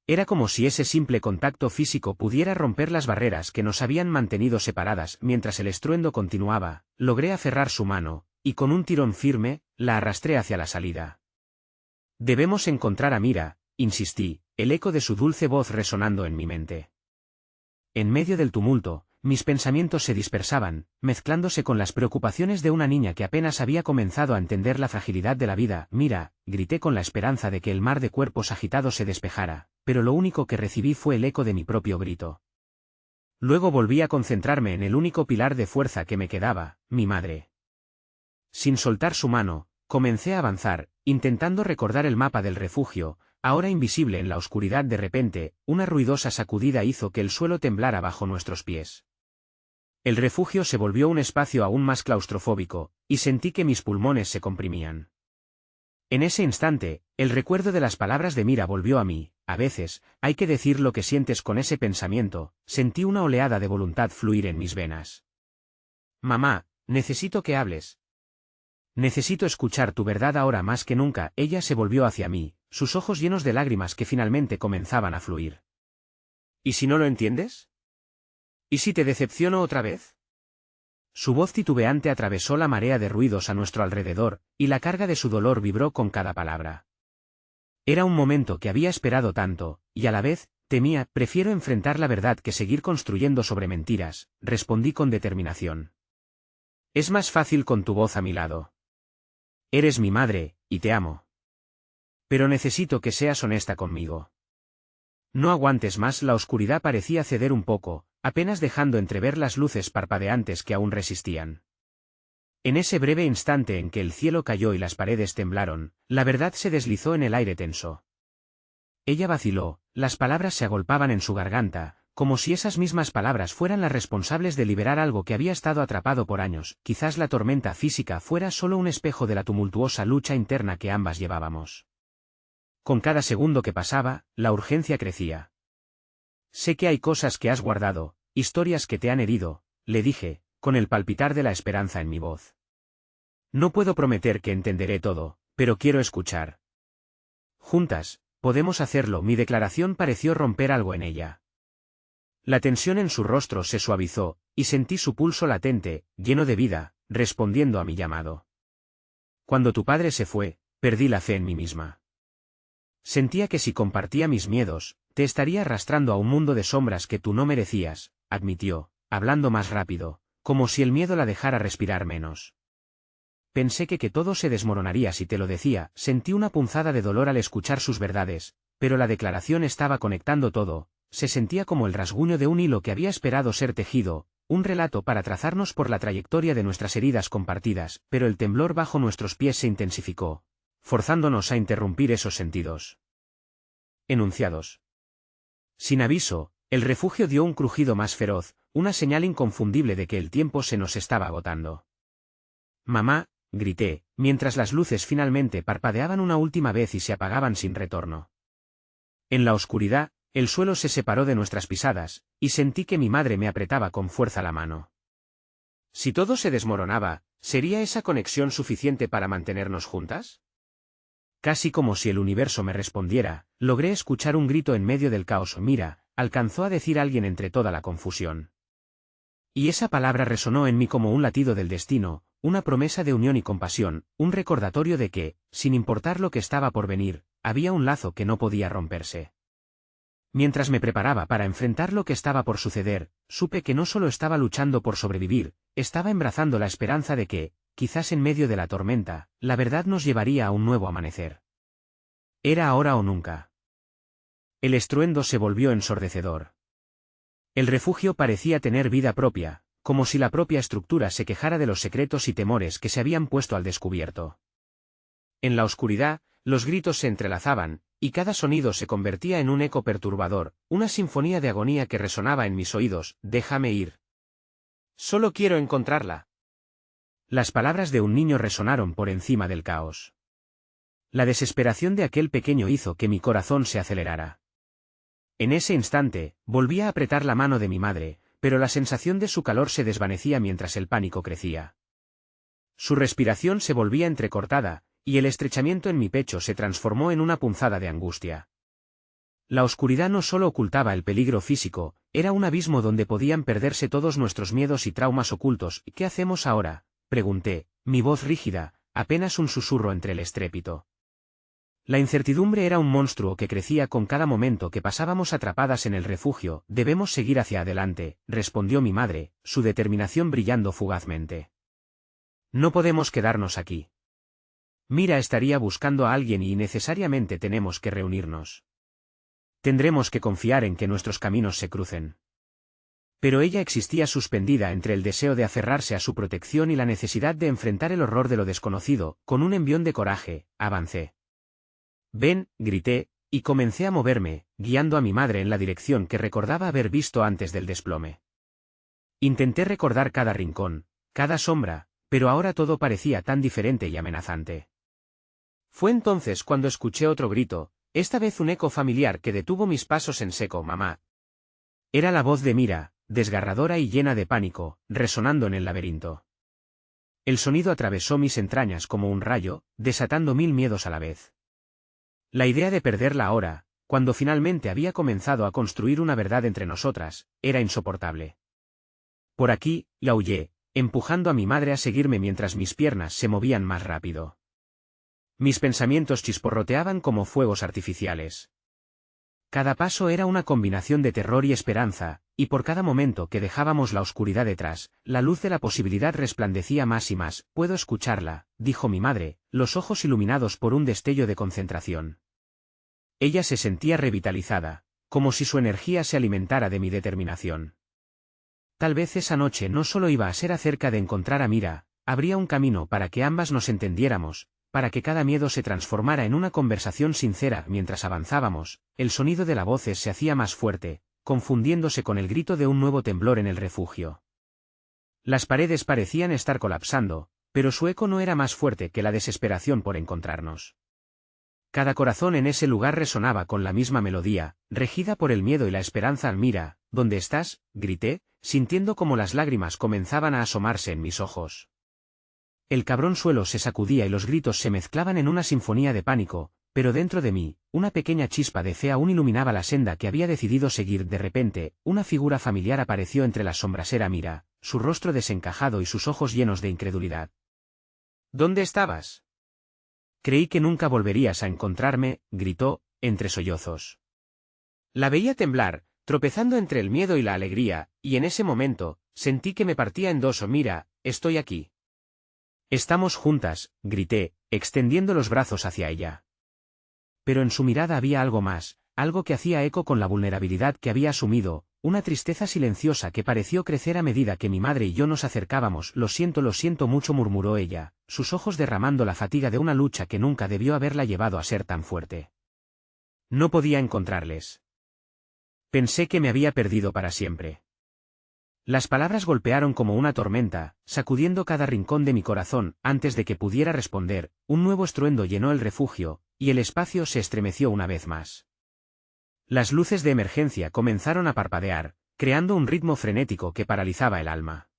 Speaker 1: Era como si ese simple contacto físico pudiera romper las barreras que nos habían mantenido separadas. Mientras el estruendo continuaba, logré aferrar su mano, y con un tirón firme, la arrastré hacia la salida. Debemos encontrar a Mira, insistí, el eco de su dulce voz resonando en mi mente. En medio del tumulto, mis pensamientos se dispersaban, mezclándose con las preocupaciones de una niña que apenas había comenzado a entender la fragilidad de la vida. Mira, grité con la esperanza de que el mar de cuerpos agitados se despejara, pero lo único que recibí fue el eco de mi propio grito. Luego volví a concentrarme en el único pilar de fuerza que me quedaba, mi madre. Sin soltar su mano, comencé a avanzar, intentando recordar el mapa del refugio, ahora invisible en la oscuridad. De repente, una ruidosa sacudida hizo que el suelo temblara bajo nuestros pies. El refugio se volvió un espacio aún más claustrofóbico, y sentí que mis pulmones se comprimían. En ese instante, el recuerdo de las palabras de Mira volvió a mí. A veces, hay que decir lo que sientes. Con ese pensamiento, sentí una oleada de voluntad fluir en mis venas. Mamá, necesito que hables. Necesito escuchar tu verdad ahora más que nunca. Ella se volvió hacia mí, sus ojos llenos de lágrimas que finalmente comenzaban a fluir. ¿Y si no lo entiendes? ¿Y si te decepciono otra vez? Su voz titubeante atravesó la marea de ruidos a nuestro alrededor, y la carga de su dolor vibró con cada palabra. Era un momento que había esperado tanto, y a la vez, temía. Prefiero enfrentar la verdad que seguir construyendo sobre mentiras, respondí con determinación. Es más fácil con tu voz a mi lado. Eres mi madre, y te amo. Pero necesito que seas honesta conmigo. No aguantes más. La oscuridad parecía ceder un poco, apenas dejando entrever las luces parpadeantes que aún resistían. En ese breve instante en que el cielo cayó y las paredes temblaron, la verdad se deslizó en el aire tenso. Ella vaciló, las palabras se agolpaban en su garganta, como si esas mismas palabras fueran las responsables de liberar algo que había estado atrapado por años. Quizás la tormenta física fuera solo un espejo de la tumultuosa lucha interna que ambas llevábamos. Con cada segundo que pasaba, la urgencia crecía. Sé que hay cosas que has guardado, historias que te han herido, le dije, con el palpitar de la esperanza en mi voz. No puedo prometer que entenderé todo, pero quiero escuchar. Juntas, podemos hacerlo. Mi declaración pareció romper algo en ella. La tensión en su rostro se suavizó, y sentí su pulso latente, lleno de vida, respondiendo a mi llamado. Cuando tu padre se fue, perdí la fe en mí misma. Sentía que si compartía mis miedos, te estaría arrastrando a un mundo de sombras que tú no merecías, admitió, hablando más rápido, como si el miedo la dejara respirar menos. Pensé que todo se desmoronaría si te lo decía. Sentí una punzada de dolor al escuchar sus verdades, pero la declaración estaba conectando todo. Se sentía como el rasguño de un hilo que había esperado ser tejido, un relato para trazarnos por la trayectoria de nuestras heridas compartidas. Pero el temblor bajo nuestros pies se intensificó, forzándonos a interrumpir esos sentidos enunciados. Sin aviso, el refugio dio un crujido más feroz, una señal inconfundible de que el tiempo se nos estaba agotando. Mamá, grité, mientras las luces finalmente parpadeaban una última vez y se apagaban sin retorno. En la oscuridad, el suelo se separó de nuestras pisadas, y sentí que mi madre me apretaba con fuerza la mano. Si todo se desmoronaba, ¿sería esa conexión suficiente para mantenernos juntas? Casi como si el universo me respondiera, logré escuchar un grito en medio del caos. Mira, alcanzó a decir alguien entre toda la confusión. Y esa palabra resonó en mí como un latido del destino, una promesa de unión y compasión, un recordatorio de que, sin importar lo que estaba por venir, había un lazo que no podía romperse. Mientras me preparaba para enfrentar lo que estaba por suceder, supe que no solo estaba luchando por sobrevivir, estaba embrazando la esperanza de que, quizás en medio de la tormenta, la verdad nos llevaría a un nuevo amanecer. Era ahora o nunca. El estruendo se volvió ensordecedor. El refugio parecía tener vida propia, como si la propia estructura se quejara de los secretos y temores que se habían puesto al descubierto. En la oscuridad, los gritos se entrelazaban, y cada sonido se convertía en un eco perturbador, una sinfonía de agonía que resonaba en mis oídos. Déjame ir. Solo quiero encontrarla. Las palabras de un niño resonaron por encima del caos. La desesperación de aquel pequeño hizo que mi corazón se acelerara. En ese instante, volví a apretar la mano de mi madre, pero la sensación de su calor se desvanecía mientras el pánico crecía. Su respiración se volvía entrecortada, y el estrechamiento en mi pecho se transformó en una punzada de angustia. La oscuridad no solo ocultaba el peligro físico, era un abismo donde podían perderse todos nuestros miedos y traumas ocultos. ¿Qué hacemos ahora?, pregunté, mi voz rígida, apenas un susurro entre el estrépito. La incertidumbre era un monstruo que crecía con cada momento que pasábamos atrapadas en el refugio. Debemos seguir hacia adelante, respondió mi madre, su determinación brillando fugazmente. No podemos quedarnos aquí. Mira estaría buscando a alguien y necesariamente tenemos que reunirnos. Tendremos que confiar en que nuestros caminos se crucen. Pero ella existía suspendida entre el deseo de aferrarse a su protección y la necesidad de enfrentar el horror de lo desconocido. Con un envión de coraje, avancé. Ven, grité, y comencé a moverme, guiando a mi madre en la dirección que recordaba haber visto antes del desplome. Intenté recordar cada rincón, cada sombra, pero ahora todo parecía tan diferente y amenazante. Fue entonces cuando escuché otro grito, esta vez un eco familiar que detuvo mis pasos en seco. Mamá. Era la voz de Mira, desgarradora y llena de pánico, resonando en el laberinto. El sonido atravesó mis entrañas como un rayo, desatando mil miedos a la vez. La idea de perderla ahora, cuando finalmente había comenzado a construir una verdad entre nosotras, era insoportable. Por aquí, aullé, empujando a mi madre a seguirme mientras mis piernas se movían más rápido. Mis pensamientos chisporroteaban como fuegos artificiales. Cada paso era una combinación de terror y esperanza, y por cada momento que dejábamos la oscuridad detrás, la luz de la posibilidad resplandecía más y más. Puedo escucharla, dijo mi madre, los ojos iluminados por un destello de concentración. Ella se sentía revitalizada, como si su energía se alimentara de mi determinación. Tal vez esa noche no solo iba a ser acerca de encontrar a Mira, habría un camino para que ambas nos entendiéramos, para que cada miedo se transformara en una conversación sincera. Mientras avanzábamos, el sonido de las voces se hacía más fuerte, confundiéndose con el grito de un nuevo temblor en el refugio. Las paredes parecían estar colapsando, pero su eco no era más fuerte que la desesperación por encontrarnos. Cada corazón en ese lugar resonaba con la misma melodía, regida por el miedo y la esperanza. Mira, ¿dónde estás?, grité, sintiendo como las lágrimas comenzaban a asomarse en mis ojos. El cabrón suelo se sacudía y los gritos se mezclaban en una sinfonía de pánico, pero dentro de mí, una pequeña chispa de fe aún iluminaba la senda que había decidido seguir. De repente, una figura familiar apareció entre las sombras. Era Mira, su rostro desencajado y sus ojos llenos de incredulidad. ¿Dónde estabas? Creí que nunca volverías a encontrarme, gritó, entre sollozos. La veía temblar, tropezando entre el miedo y la alegría, y en ese momento, sentí que me partía en dos. Mira, estoy aquí. Estamos juntas, grité, extendiendo los brazos hacia ella. Pero en su mirada había algo más, algo que hacía eco con la vulnerabilidad que había asumido, una tristeza silenciosa que pareció crecer a medida que mi madre y yo nos acercábamos. Lo siento mucho, murmuró ella, sus ojos derramando la fatiga de una lucha que nunca debió haberla llevado a ser tan fuerte. No podía encontrarles. Pensé que me había perdido para siempre. Las palabras golpearon como una tormenta, sacudiendo cada rincón de mi corazón. Antes de que pudiera responder, un nuevo estruendo llenó el refugio, y el espacio se estremeció una vez más. Las luces de emergencia comenzaron a parpadear, creando un ritmo frenético que paralizaba el alma.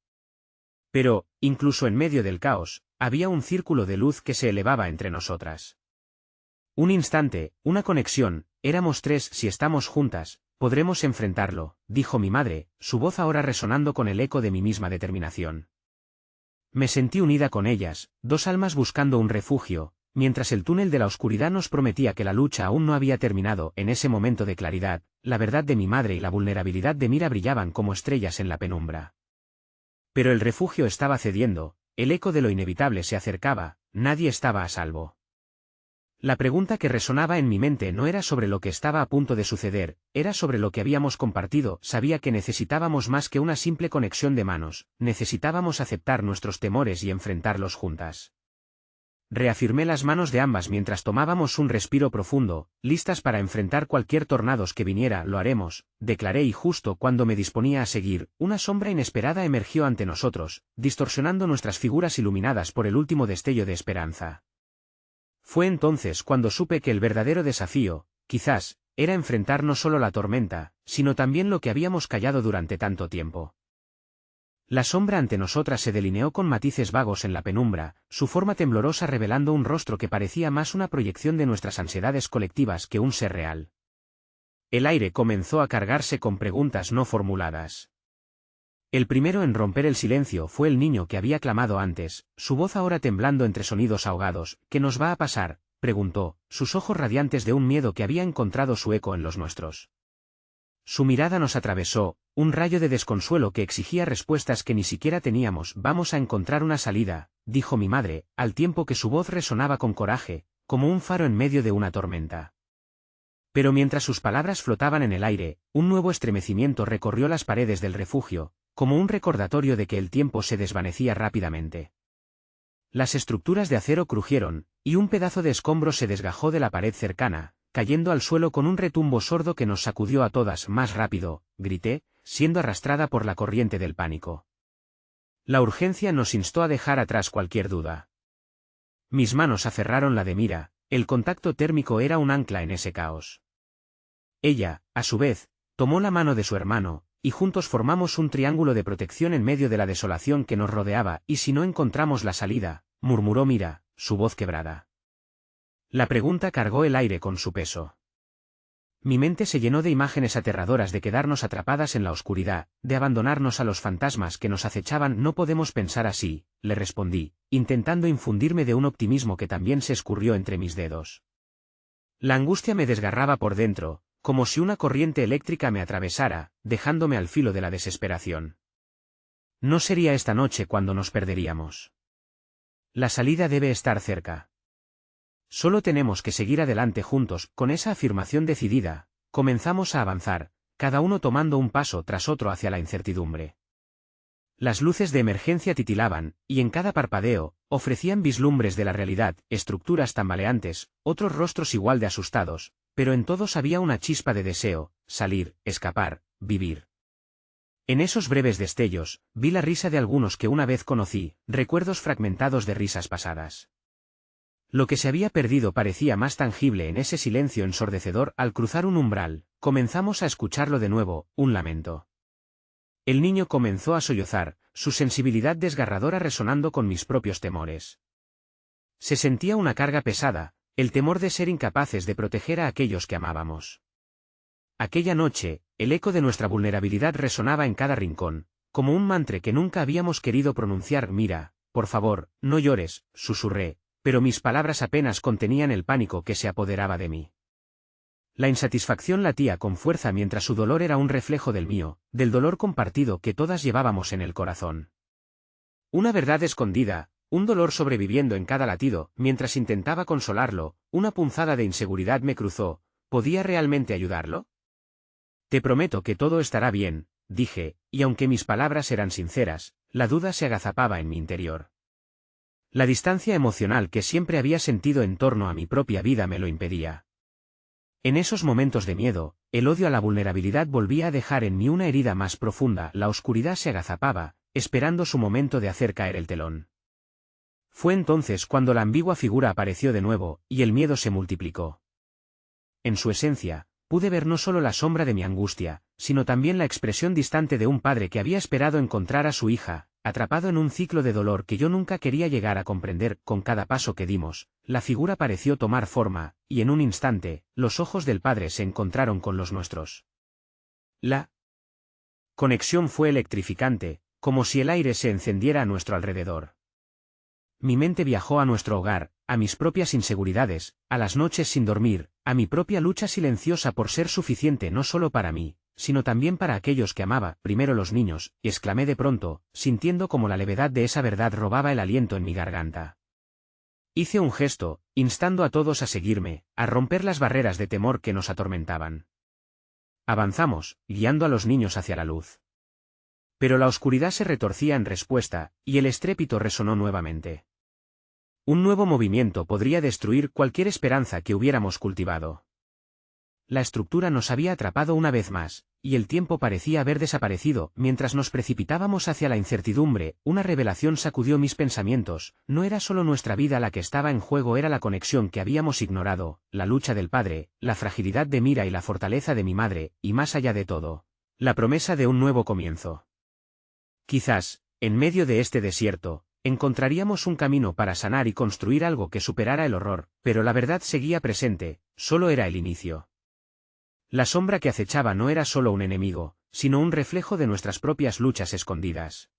Speaker 1: Pero, incluso en medio del caos, había un círculo de luz que se elevaba entre nosotras. Un instante, una conexión, éramos tres. Si estamos juntas, podremos enfrentarlo, dijo mi madre, su voz ahora resonando con el eco de mi misma determinación. Me sentí unida con ellas, dos almas buscando un refugio, mientras el túnel de la oscuridad nos prometía que la lucha aún no había terminado. En ese momento de claridad, la verdad de mi madre y la vulnerabilidad de Mira brillaban como estrellas en la penumbra. Pero el refugio estaba cediendo, el eco de lo inevitable se acercaba, nadie estaba a salvo. La pregunta que resonaba en mi mente no era sobre lo que estaba a punto de suceder, era sobre lo que habíamos compartido. Sabía que necesitábamos más que una simple conexión de manos, necesitábamos aceptar nuestros temores y enfrentarlos juntas. reafirmé las manos de ambas mientras tomábamos un respiro profundo, listas para enfrentar cualquier tornado que viniera. Lo haremos, declaré, y justo cuando me disponía a seguir, una sombra inesperada emergió ante nosotros, distorsionando nuestras figuras iluminadas por el último destello de esperanza. Fue entonces cuando supe que el verdadero desafío, quizás, era enfrentar no solo la tormenta, sino también lo que habíamos callado durante tanto tiempo. La sombra ante nosotras se delineó con matices vagos en la penumbra, su forma temblorosa revelando un rostro que parecía más una proyección de nuestras ansiedades colectivas que un ser real. El aire comenzó a cargarse con preguntas no formuladas. El primero en romper el silencio fue el niño que había clamado antes, su voz ahora temblando entre sonidos ahogados. ¿Qué nos va a pasar?, preguntó, sus ojos radiantes de un miedo que había encontrado su eco en los nuestros. Su mirada nos atravesó, un rayo de desconsuelo que exigía respuestas que ni siquiera teníamos. Vamos a encontrar una salida, dijo mi madre, al tiempo que su voz resonaba con coraje, como un faro en medio de una tormenta. Pero mientras sus palabras flotaban en el aire, un nuevo estremecimiento recorrió las paredes del refugio, como un recordatorio de que el tiempo se desvanecía rápidamente. Las estructuras de acero crujieron, y un pedazo de escombro se desgajó de la pared cercana, cayendo al suelo con un retumbo sordo que nos sacudió a todas. Más rápido, grité, siendo arrastrada por la corriente del pánico. La urgencia nos instó a dejar atrás cualquier duda. Mis manos aferraron la de Mira, el contacto térmico era un ancla en ese caos. Ella, a su vez, tomó la mano de su hermano, y juntos formamos un triángulo de protección en medio de la desolación que nos rodeaba. ¿Y si no encontramos la salida?, murmuró Mira, su voz quebrada. La pregunta cargó el aire con su peso. Mi mente se llenó de imágenes aterradoras de quedarnos atrapadas en la oscuridad, de abandonarnos a los fantasmas que nos acechaban. No podemos pensar así, le respondí, intentando infundirme de un optimismo que también se escurrió entre mis dedos. La angustia me desgarraba por dentro, como si una corriente eléctrica me atravesara, dejándome al filo de la desesperación. No sería esta noche cuando nos perderíamos. La salida debe estar cerca. Solo tenemos que seguir adelante juntos. Con esa afirmación decidida, comenzamos a avanzar, cada uno tomando un paso tras otro hacia la incertidumbre. Las luces de emergencia titilaban, y en cada parpadeo, ofrecían vislumbres de la realidad, estructuras tambaleantes, otros rostros igual de asustados, pero en todos había una chispa de deseo: salir, escapar, vivir. En esos breves destellos, vi la risa de algunos que una vez conocí, recuerdos fragmentados de risas pasadas. Lo que se había perdido parecía más tangible en ese silencio ensordecedor. Al cruzar un umbral, comenzamos a escucharlo de nuevo, un lamento. El niño comenzó a sollozar, su sensibilidad desgarradora resonando con mis propios temores. Se sentía una carga pesada, el temor de ser incapaces de proteger a aquellos que amábamos. Aquella noche, el eco de nuestra vulnerabilidad resonaba en cada rincón, como un mantra que nunca habíamos querido pronunciar. Mira, por favor, no llores, susurré, pero mis palabras apenas contenían el pánico que se apoderaba de mí. La insatisfacción latía con fuerza mientras su dolor era un reflejo del mío, del dolor compartido que todas llevábamos en el corazón. Una verdad escondida, un dolor sobreviviendo en cada latido. Mientras intentaba consolarlo, una punzada de inseguridad me cruzó. ¿Podía realmente ayudarlo? Te prometo que todo estará bien, dije, y aunque mis palabras eran sinceras, la duda se agazapaba en mi interior. La distancia emocional que siempre había sentido en torno a mi propia vida me lo impedía. En esos momentos de miedo, el odio a la vulnerabilidad volvía a dejar en mí una herida más profunda. La oscuridad se agazapaba, esperando su momento de hacer caer el telón. Fue entonces cuando la ambigua figura apareció de nuevo, y el miedo se multiplicó. En su esencia, pude ver no solo la sombra de mi angustia, sino también la expresión distante de un padre que había esperado encontrar a su hija, atrapado en un ciclo de dolor que yo nunca quería llegar a comprender. Con cada paso que dimos, la figura pareció tomar forma, y en un instante, los ojos del padre se encontraron con los nuestros. La conexión fue electrificante, como si el aire se encendiera a nuestro alrededor. Mi mente viajó a nuestro hogar, a mis propias inseguridades, a las noches sin dormir, a mi propia lucha silenciosa por ser suficiente no solo para mí, sino también para aquellos que amaba. Primero los niños, exclamé de pronto, sintiendo como la levedad de esa verdad robaba el aliento en mi garganta. Hice un gesto, instando a todos a seguirme, a romper las barreras de temor que nos atormentaban. Avanzamos, guiando a los niños hacia la luz. Pero la oscuridad se retorcía en respuesta, y el estrépito resonó nuevamente. Un nuevo movimiento podría destruir cualquier esperanza que hubiéramos cultivado. La estructura nos había atrapado una vez más, y el tiempo parecía haber desaparecido. Mientras nos precipitábamos hacia la incertidumbre, una revelación sacudió mis pensamientos. No era solo nuestra vida la que estaba en juego, era la conexión que habíamos ignorado, la lucha del padre, la fragilidad de Mira y la fortaleza de mi madre, y más allá de todo, la promesa de un nuevo comienzo. Quizás, en medio de este desierto, encontraríamos un camino para sanar y construir algo que superara el horror, pero la verdad seguía presente, solo era el inicio. La sombra que acechaba no era solo un enemigo, sino un reflejo de nuestras propias luchas escondidas.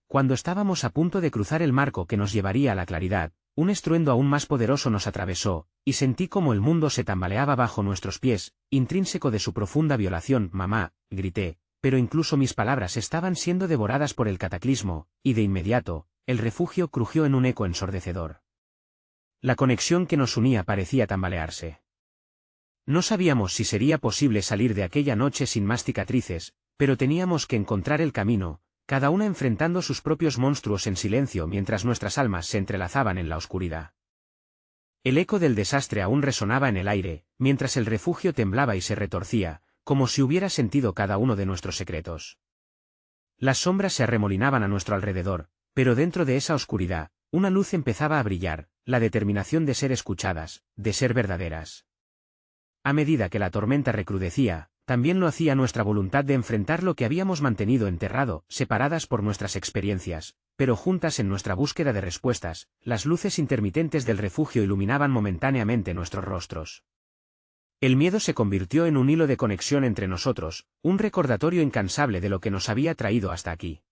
Speaker 1: Cuando estábamos a punto de cruzar el marco que nos llevaría a la claridad, un estruendo aún más poderoso nos atravesó, y sentí como el mundo se tambaleaba bajo nuestros pies, intrínseco de su profunda violación. «Mamá», grité, pero incluso mis palabras estaban siendo devoradas por el cataclismo, y de inmediato, el refugio crujió en un eco ensordecedor. La conexión que nos unía parecía tambalearse. No sabíamos si sería posible salir de aquella noche sin más cicatrices, pero teníamos que encontrar el camino, cada una enfrentando sus propios monstruos en silencio mientras nuestras almas se entrelazaban en la oscuridad. El eco del desastre aún resonaba en el aire, mientras el refugio temblaba y se retorcía, como si hubiera sentido cada uno de nuestros secretos. Las sombras se arremolinaban a nuestro alrededor, pero dentro de esa oscuridad, una luz empezaba a brillar, la determinación de ser escuchadas, de ser verdaderas. A medida que la tormenta recrudecía, también lo hacía nuestra voluntad de enfrentar lo que habíamos mantenido enterrado, separadas por nuestras experiencias, pero juntas en nuestra búsqueda de respuestas. Las luces intermitentes del refugio iluminaban momentáneamente nuestros rostros. El miedo se convirtió en un hilo de conexión entre nosotros, un recordatorio incansable de lo que nos había traído hasta aquí.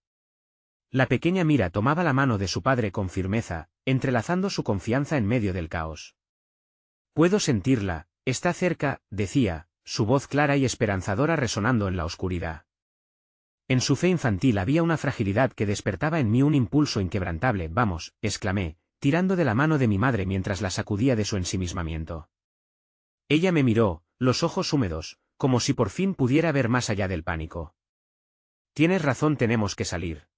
Speaker 1: La pequeña Mira tomaba la mano de su padre con firmeza, entrelazando su confianza en medio del caos. «Puedo sentirla, está cerca», decía, su voz clara y esperanzadora resonando en la oscuridad. En su fe infantil había una fragilidad que despertaba en mí un impulso inquebrantable. «Vamos», exclamé, tirando de la mano de mi madre mientras la sacudía de su ensimismamiento. Ella me miró, los ojos húmedos, como si por fin pudiera ver más allá del pánico. «Tienes razón, tenemos que salir».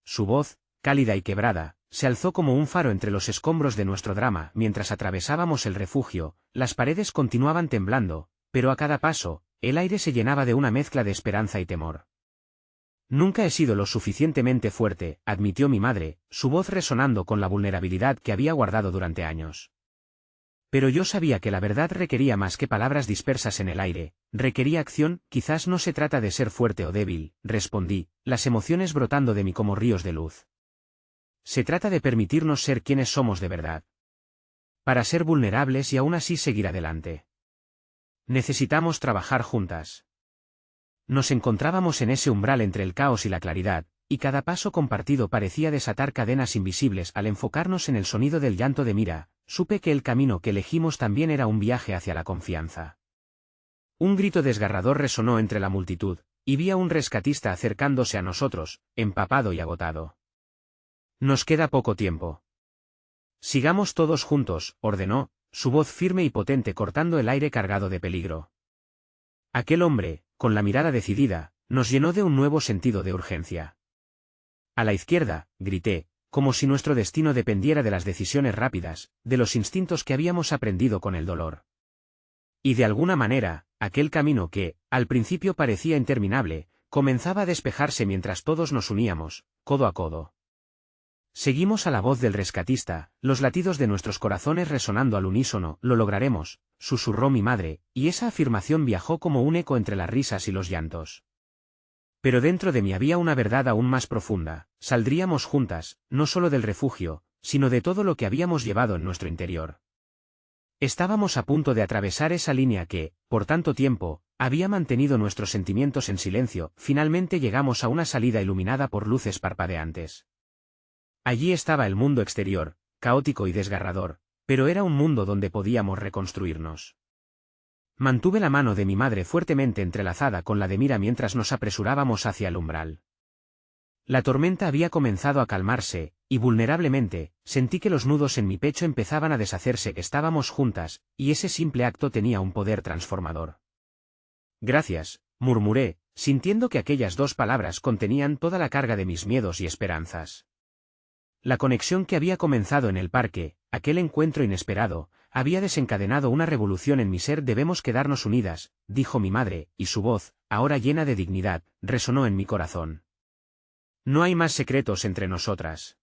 Speaker 1: Su voz, cálida y quebrada, se alzó como un faro entre los escombros de nuestro drama. Mientras atravesábamos el refugio, las paredes continuaban temblando, pero a cada paso, el aire se llenaba de una mezcla de esperanza y temor. «Nunca he sido lo suficientemente fuerte», admitió mi madre, su voz resonando con la vulnerabilidad que había guardado durante años. Pero yo sabía que la verdad requería más que palabras dispersas en el aire, requería acción. «Quizás no se trata de ser fuerte o débil», respondí, las emociones brotando de mí como ríos de luz. «Se trata de permitirnos ser quienes somos de verdad. Para ser vulnerables y aún así seguir adelante. Necesitamos trabajar juntas». Nos encontrábamos en ese umbral entre el caos y la claridad, y cada paso compartido parecía desatar cadenas invisibles. Al enfocarnos en el sonido del llanto de Mira, supe que el camino que elegimos también era un viaje hacia la confianza. Un grito desgarrador resonó entre la multitud, y vi a un rescatista acercándose a nosotros, empapado y agotado. «Nos queda poco tiempo. Sigamos todos juntos», ordenó, su voz firme y potente cortando el aire cargado de peligro. Aquel hombre, con la mirada decidida, nos llenó de un nuevo sentido de urgencia. «A la izquierda», grité, como si nuestro destino dependiera de las decisiones rápidas, de los instintos que habíamos aprendido con el dolor. Y de alguna manera, aquel camino que, al principio parecía interminable, comenzaba a despejarse mientras todos nos uníamos, codo a codo. Seguimos a la voz del rescatista, los latidos de nuestros corazones resonando al unísono. «Lo lograremos», susurró mi madre, y esa afirmación viajó como un eco entre las risas y los llantos. Pero dentro de mí había una verdad aún más profunda: saldríamos juntas, no solo del refugio, sino de todo lo que habíamos llevado en nuestro interior. Estábamos a punto de atravesar esa línea que, por tanto tiempo, había mantenido nuestros sentimientos en silencio. Finalmente llegamos a una salida iluminada por luces parpadeantes. Allí estaba el mundo exterior, caótico y desgarrador, pero era un mundo donde podíamos reconstruirnos. Mantuve la mano de mi madre fuertemente entrelazada con la de Mira mientras nos apresurábamos hacia el umbral. La tormenta había comenzado a calmarse, y vulnerablemente, sentí que los nudos en mi pecho empezaban a deshacerse. Estábamos juntas, y ese simple acto tenía un poder transformador. «Gracias», murmuré, sintiendo que aquellas dos palabras contenían toda la carga de mis miedos y esperanzas. La conexión que había comenzado en el parque, aquel encuentro inesperado, había desencadenado una revolución en mi ser. Debemos quedarnos unidas, dijo mi madre, y su voz, ahora llena de dignidad, resonó en mi corazón. No hay más secretos entre nosotras.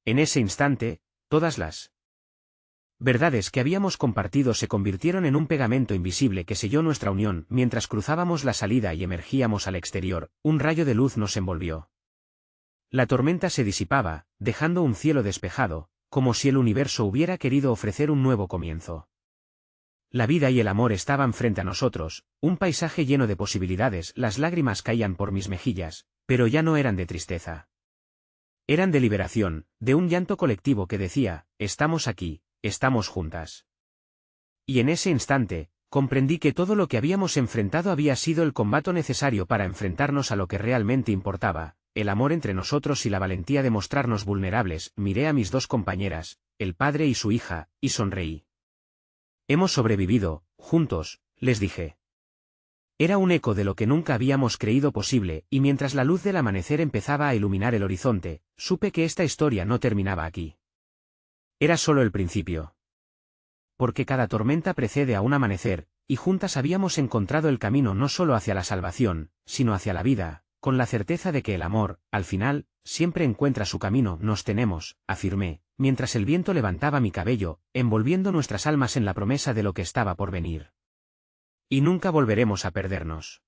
Speaker 1: En ese instante, todas las verdades que habíamos compartido se convirtieron en un pegamento invisible que selló nuestra unión. Mientras cruzábamos la salida y emergíamos al exterior, un rayo de luz nos envolvió. La tormenta se disipaba, dejando un cielo despejado, como si el universo hubiera querido ofrecer un nuevo comienzo. La vida y el amor estaban frente a nosotros, un paisaje lleno de posibilidades. Las lágrimas caían por mis mejillas, pero ya no eran de tristeza. Eran de liberación, de un llanto colectivo que decía, estamos aquí, estamos juntas. Y en ese instante, comprendí que todo lo que habíamos enfrentado había sido el combate necesario para enfrentarnos a lo que realmente importaba, el amor entre nosotros y la valentía de mostrarnos vulnerables. Miré a mis dos compañeras, el padre y su hija, y sonreí. Hemos sobrevivido, juntos, les dije. Era un eco de lo que nunca habíamos creído posible, y mientras la luz del amanecer empezaba a iluminar el horizonte, supe que esta historia no terminaba aquí. Era solo el principio. Porque cada tormenta precede a un amanecer, y juntas habíamos encontrado el camino no solo hacia la salvación, sino hacia la vida, con la certeza de que el amor, al final, siempre encuentra su camino. Nos tenemos, afirmé, mientras el viento levantaba mi cabello, envolviendo nuestras almas en la promesa de lo que estaba por venir. Y nunca volveremos a perdernos.